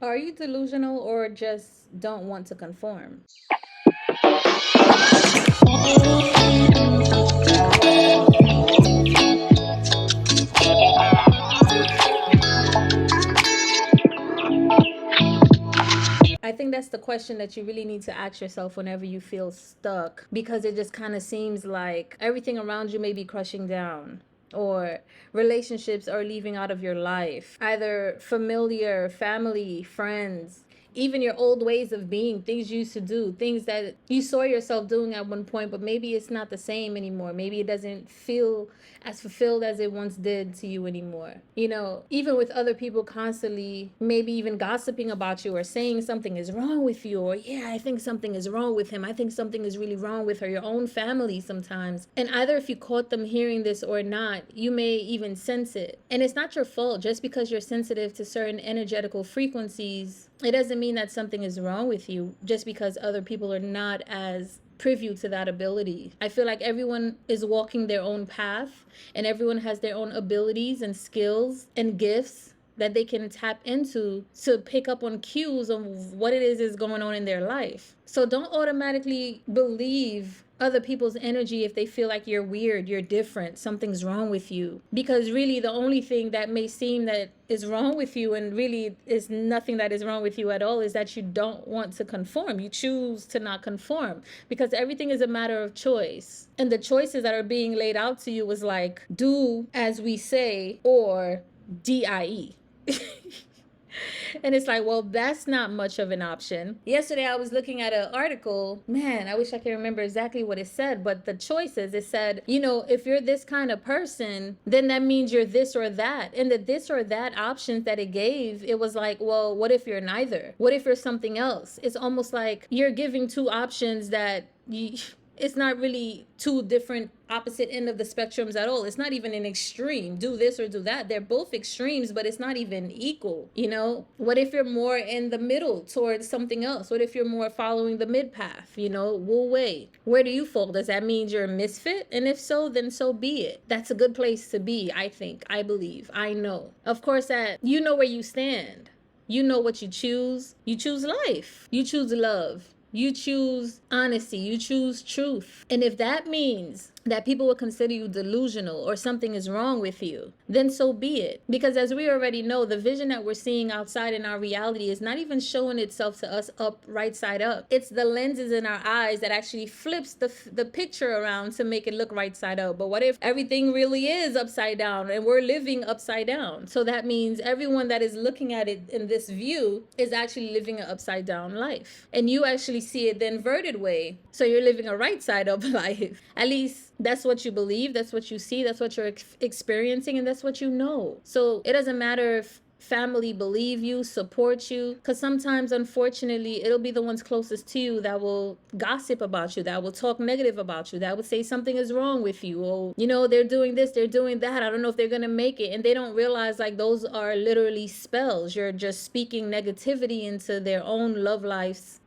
Are you delusional or just don't want to conform? I think that's the question that you really need to ask yourself whenever you feel stuck, because it just kind of seems like everything around you may be crushing down, or relationships are leaving out of your life, either familiar, family, friends, even your old ways of being, things you used to do, things that you saw yourself doing at one point, but maybe it's not the same anymore. Maybe it doesn't feel as fulfilled as it once did to you anymore. You know, even with other people constantly, maybe even gossiping about you or saying something is wrong with you, or yeah, I think something is wrong with him. I think something is really wrong with her. Your own family sometimes. And either if you caught them hearing this or not, you may even sense it. And it's not your fault. Just because you're sensitive to certain energetical frequencies, it doesn't mean that something is wrong with you just because other people are not as privy to that ability. I feel like everyone is walking their own path, and everyone has their own abilities and skills and gifts that they can tap into to pick up on cues of what it is going on in their life. So don't automatically believe other people's energy if they feel like you're weird, you're different, something's wrong with you. Because really the only thing that may seem that is wrong with you, and really is nothing that is wrong with you at all, is that you don't want to conform. You choose to not conform, because everything is a matter of choice. And the choices that are being laid out to you is like, do as we say, or DIE. And it's like, well, that's not much of an option. Yesterday, I was looking at an article. Man, I wish I could remember exactly what it said, but the choices, it said, you know, if you're this kind of person, then that means you're this or that. And the this or that options that it gave, it was like, well, what if you're neither? What if you're something else? It's almost like you're giving two options that you, it's not really two different opposite end of the spectrums at all. It's not even an extreme, do this or do that. They're both extremes, but it's not even equal. You know, what if you're more in the middle towards something else? What if you're more following the mid path? You know, Wu Wei, where do you fall? Does that mean you're a misfit? And if so, then so be it. That's a good place to be. I think, I believe, I know, of course, that you know where you stand. You know what you choose. You choose life. You choose love. You choose honesty. You choose truth. And if that means that people will consider you delusional or something is wrong with you, then so be it. Because as we already know, the vision that we're seeing outside in our reality is not even showing itself to us up, right side up. It's the lenses in our eyes that actually flips the picture around to make it look right side up. But what if everything really is upside down and we're living upside down? So that means everyone that is looking at it in this view is actually living an upside down life. And you actually see it the inverted way. So you're living a right side up life. At least that's what you believe, that's what you see, that's what you're experiencing, and that's what you know. So it doesn't matter if family believe you, support you, because sometimes, unfortunately, it'll be the ones closest to you that will gossip about you, that will talk negative about you, that would say something is wrong with you, or you know, they're doing this, they're doing that, I don't know if they're gonna make it. And they don't realize, like, those are literally spells. You're just speaking negativity into their own love life,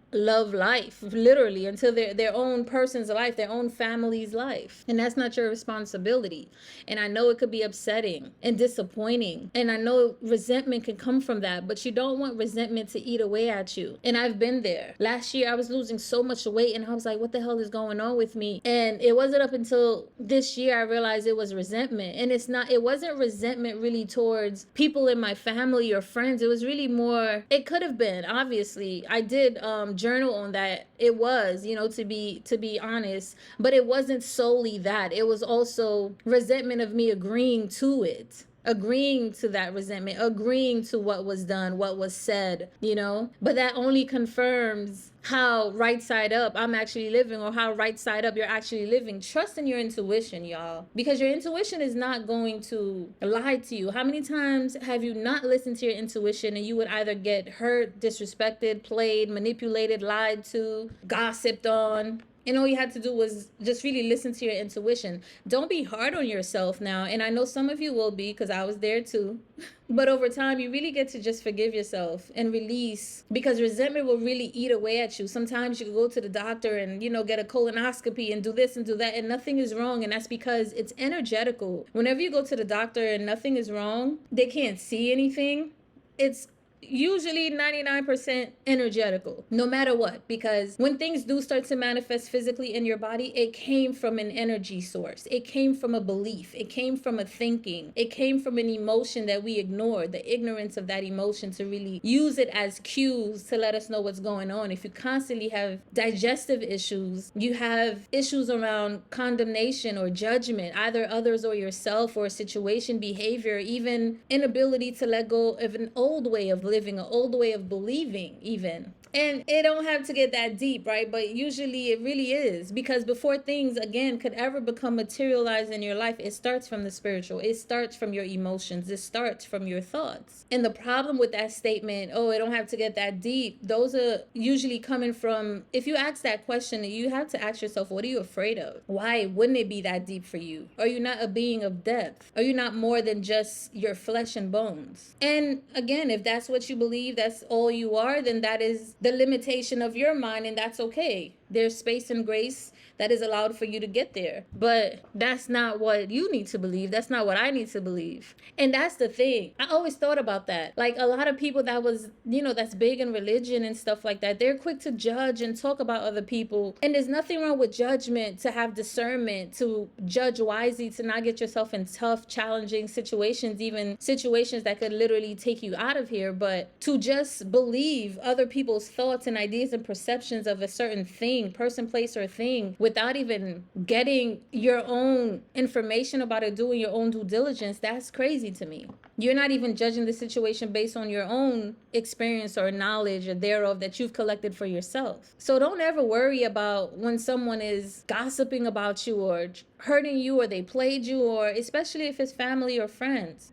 literally, until their own person's life, their own family's life. And that's not your responsibility. And I know it could be upsetting and disappointing, and I know resentment can come from that, but you don't want resentment to eat away at you. And I've been there. Last year I was losing so much weight, and I was like, what the hell is going on with me? And it wasn't up until this year I realized it was resentment. And it wasn't resentment really towards people in my family or friends. It was really more, it could have been, obviously. I did journal on that. It was, you know, to be honest, but it wasn't solely that. It was also resentment of me agreeing to it, agreeing to that resentment, agreeing to what was done, what was said, you know. But that only confirms how right side up I'm actually living, or how right side up you're actually living. Trust in your intuition, y'all, because your intuition is not going to lie to you. How many times have you not listened to your intuition, and you would either get hurt, disrespected, played, manipulated, lied to, gossiped on? And all you had to do was just really listen to your intuition. Don't be hard on yourself now. And I know some of you will be, because I was there too. But over time, you really get to just forgive yourself and release, because resentment will really eat away at you. Sometimes you can go to the doctor and, you know, get a colonoscopy and do this and do that, and nothing is wrong. And that's because it's energetical. Whenever you go to the doctor and nothing is wrong, they can't see anything. It's usually 99% energetical, no matter what, because when things do start to manifest physically in your body, it came from an energy source. It came from a belief. It came from a thinking. It came from an emotion that we ignored, the ignorance of that emotion, to really use it as cues to let us know what's going on. If you constantly have digestive issues, you have issues around condemnation or judgment, either others or yourself, or a situation, behavior, even inability to let go of an old way of living, an old way of believing even. And it don't have to get that deep, right? But usually it really is, because before things again could ever become materialized in your life, it starts from the spiritual. It starts from your emotions. It starts from your thoughts. And the problem with that statement, oh, it don't have to get that deep, those are usually coming from, if you ask that question, you have to ask yourself, what are you afraid of? Why wouldn't it be that deep for you? Are you not a being of depth? Are you not more than just your flesh and bones? And again, if that's what you believe, that's all you are, then that is the limitation of your mind, and that's okay. There's space and grace that is allowed for you to get there. But that's not what you need to believe. That's not what I need to believe. And that's the thing. I always thought about that. Like a lot of people that was, that's big in religion and stuff like that, they're quick to judge and talk about other people. And there's nothing wrong with judgment, to have discernment, to judge wisely, to not get yourself in tough, challenging situations, even situations that could literally take you out of here. But to just believe other people's thoughts and ideas and perceptions of a certain thing, person, place, or thing, without even getting your own information about it, doing your own due diligence, that's crazy to me. You're not even judging the situation based on your own experience or knowledge or thereof that you've collected for yourself. So don't ever worry about when someone is gossiping about you or hurting you, or they played you, or especially if it's family or friends.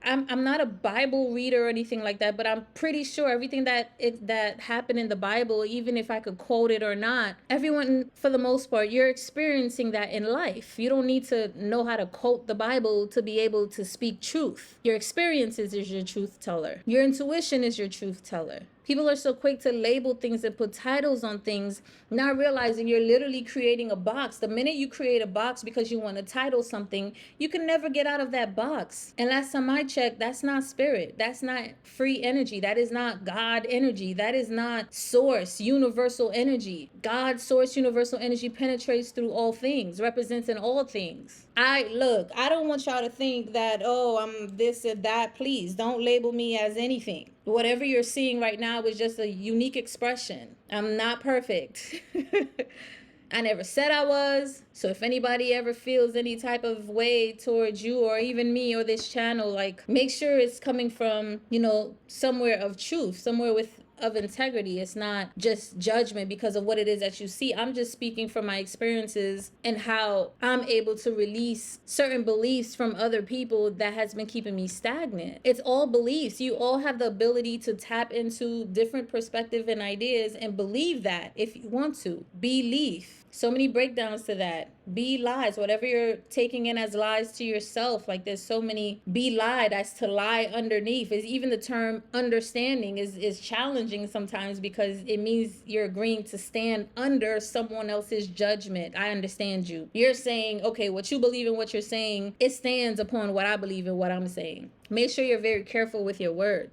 I'm not a Bible reader or anything like that, but I'm pretty sure everything that happened in the Bible, even if I could quote it or not, everyone, for the most part, you're experiencing that in life. You don't need to know how to quote the Bible to be able to speak truth. Your experiences is your truth teller. Your intuition is your truth teller. People are so quick to label things and put titles on things, not realizing you're literally creating a box. The minute you create a box because you want to title something, you can never get out of that box. And last time I checked, that's not spirit. That's not free energy. That is not God energy. That is not source, universal energy. God, source, universal energy penetrates through all things, represents in all things. I don't want y'all to think that, oh, I'm this or that. Please don't label me as anything. Whatever you're seeing right now is just a unique expression. I'm not perfect. I never said I was. So if anybody ever feels any type of way towards you or even me or this channel, like, make sure it's coming from, somewhere of truth, somewhere of integrity. It's not just judgment because of what it is that you see. I'm just speaking from my experiences and how I'm able to release certain beliefs from other people that has been keeping me stagnant. It's all beliefs. You all have the ability to tap into different perspective and ideas and believe that if you want to. Belief. So many breakdowns to that. Be lies, whatever you're taking in as lies to yourself. Like, there's so many be lied as to lie underneath. Is even the term understanding is challenging sometimes because it means you're agreeing to stand under someone else's judgment. I understand you. You're saying, okay, what you believe in, what you're saying, it stands upon what I believe in, what I'm saying. Make sure you're very careful with your word,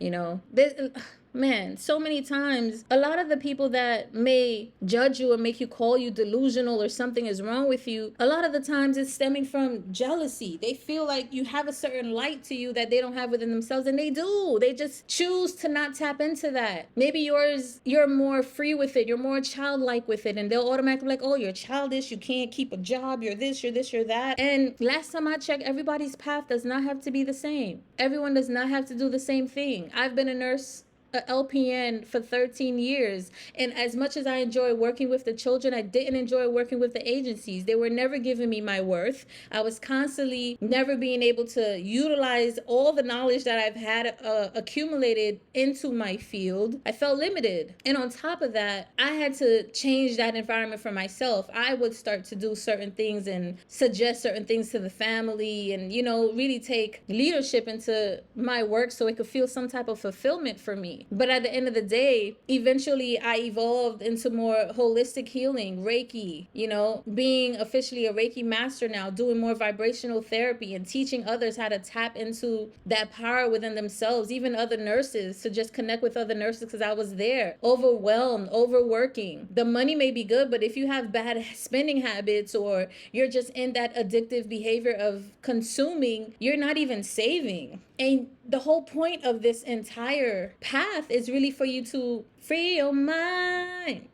Man, so many times, a lot of the people that may judge you or make you call you delusional or something is wrong with you, a lot of the times it's stemming from jealousy. They feel like you have a certain light to you that they don't have within themselves, and they do. They just choose to not tap into that. Maybe you're more free with it. You're more childlike with it, and they'll automatically be like, oh, you're childish. You can't keep a job. You're this, you're this, you're that. And last time I checked, everybody's path does not have to be the same. Everyone does not have to do the same thing. I've been a nurse, a LPN for 13 years, and as much as I enjoy working with the children, I didn't enjoy working with the agencies. They were never giving me my worth. I was constantly never being able to utilize all the knowledge that I've had accumulated into my field. I felt limited, and on top of that, I had to change that environment for myself. I would start to do certain things and suggest certain things to the family, and really take leadership into my work so it could feel some type of fulfillment for me. money. But at the end of the day, eventually I evolved into more holistic healing, Reiki, you know, being officially a Reiki master now, doing more vibrational therapy and teaching others how to tap into that power within themselves, even other nurses, to just connect with other nurses, because I was there, overwhelmed, overworking. The money may be good, but if you have bad spending habits or you're just in that addictive behavior of consuming, you're not even saving. And the whole point of this entire path is really for you to free your mind,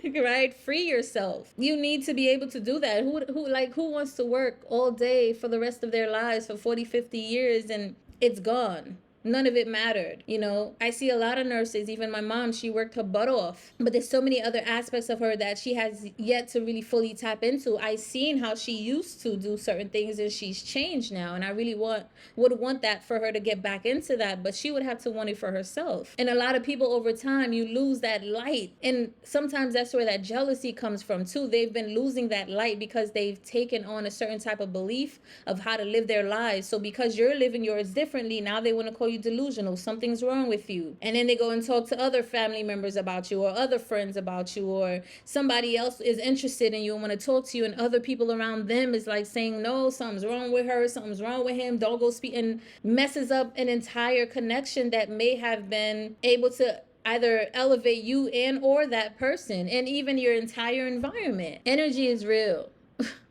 right? Free yourself. You need to be able to do that. Who wants to work all day for the rest of their lives for 40, 50 years and it's gone? None of it mattered. You know, I see a lot of nurses, even my mom, she worked her butt off, but there's so many other aspects of her that she has yet to really fully tap into. I seen how she used to do certain things and she's changed now, and I really would want that for her to get back into that, but she would have to want it for herself. And a lot of people over time, you lose that light, and sometimes that's where that jealousy comes from too. They've been losing that light because they've taken on a certain type of belief of how to live their lives. So because you're living yours differently, now they want to call you delusional, something's wrong with you. And then they go and talk to other family members about you or other friends about you, or somebody else is interested in you and want to talk to you, and other people around them is like saying, no, something's wrong with her, something's wrong with him, don't go speak, and messes up an entire connection that may have been able to either elevate you and or that person, and even your entire environment. Energy is real.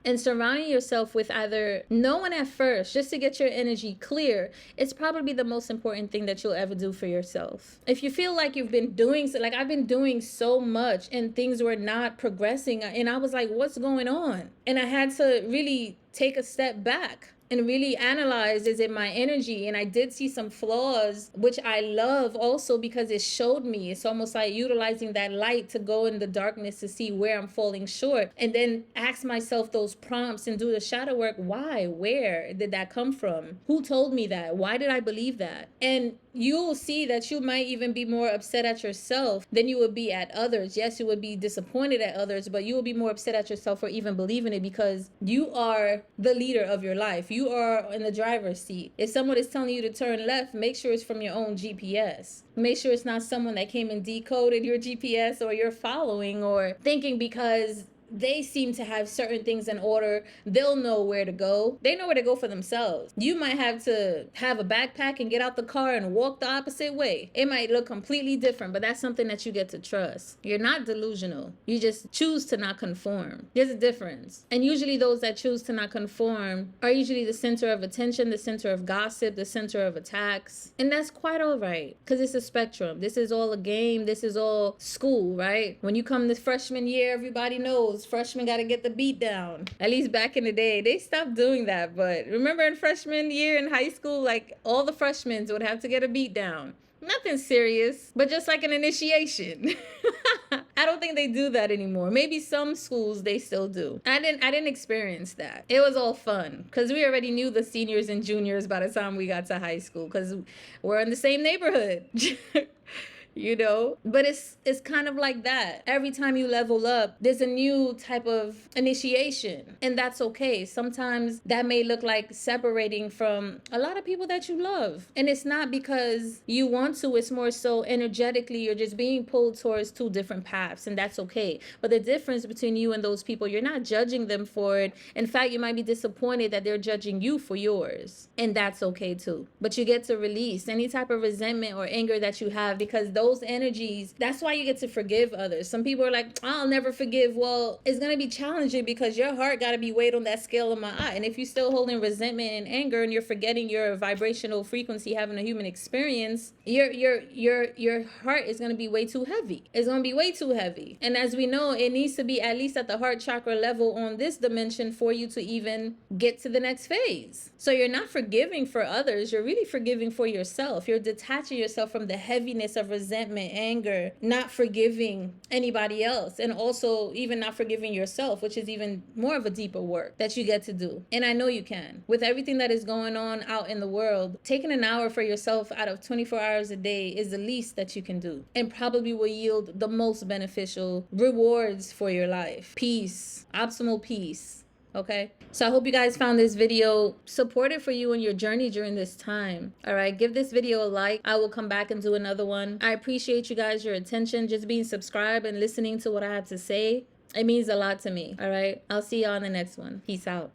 And surrounding yourself with either no one at first, just to get your energy clear, it's probably the most important thing that you'll ever do for yourself. If you feel like you've been doing, like I've been doing so much and things were not progressing, and I was like, what's going on? And I had to really take a step back and really analyze, is it my energy? And I did see some flaws, which I love also because it showed me. It's almost like utilizing that light to go in the darkness to see where I'm falling short, and then ask myself those prompts and do the shadow work. Why? Where did that come from? Who told me that? Why did I believe that? And you'll see that you might even be more upset at yourself than you would be at others. Yes, you would be disappointed at others, but you will be more upset at yourself for even believing it, because you are the leader of your life. You are in the driver's seat. If someone is telling you to turn left, make sure it's from your own GPS. Make sure it's not someone that came and decoded your GPS, or you're following or thinking because they seem to have certain things in order, they'll know where to go. They know where to go for themselves. You might have to have a backpack and get out the car and walk the opposite way. It might look completely different, but that's something that you get to trust. You're not delusional. You just choose to not conform. There's a difference. And usually those that choose to not conform are usually the center of attention, the center of gossip, the center of attacks. And that's quite all right, because it's a spectrum. This is all a game. This is all school, right? When you come this freshman year, everybody knows freshmen got to get the beat down. At least back in the day, they stopped doing that. But remember in freshman year in high school, like all the freshmen would have to get a beat down. Nothing serious, but just like an initiation. I don't think they do that anymore. Maybe some schools they still do. I didn't experience that. It was all fun because we already knew the seniors and juniors by the time we got to high school, because we're in the same neighborhood. You know, but it's kind of like that. Every time you level up, there's a new type of initiation, and that's okay. Sometimes that may look like separating from a lot of people that you love, and it's not because you want to. It's more so energetically you're just being pulled towards two different paths, and that's okay. But the difference between you and those people, you're not judging them for it. In fact, you might be disappointed that they're judging you for yours, and that's okay too. But you get to release any type of resentment or anger that you have, because those energies, that's why you get to forgive others. Some people are like, I'll never forgive. Well, it's going to be challenging because your heart got to be weighed on that scale of my eye. And if you're still holding resentment and anger and you're forgetting your vibrational frequency having a human experience, your heart is going to be way too heavy. It's going to be way too heavy. And as we know, it needs to be at least at the heart chakra level on this dimension for you to even get to the next phase. So you're not forgiving for others. You're really forgiving for yourself. You're detaching yourself from the heaviness of resentment, anger, not forgiving anybody else, and also even not forgiving yourself, which is even more of a deeper work that you get to do. And I know you can. With everything that is going on out in the world, taking an hour for yourself out of 24 hours a day is the least that you can do, and probably will yield the most beneficial rewards for your life. Peace, optimal peace. Okay, so I hope you guys found this video supportive for you in your journey during this time. All right, give this video a like. I will come back and do another one. I appreciate you guys, your attention, just being subscribed and listening to what I have to say. It means a lot to me. All right, I'll see y'all in the next one. Peace out.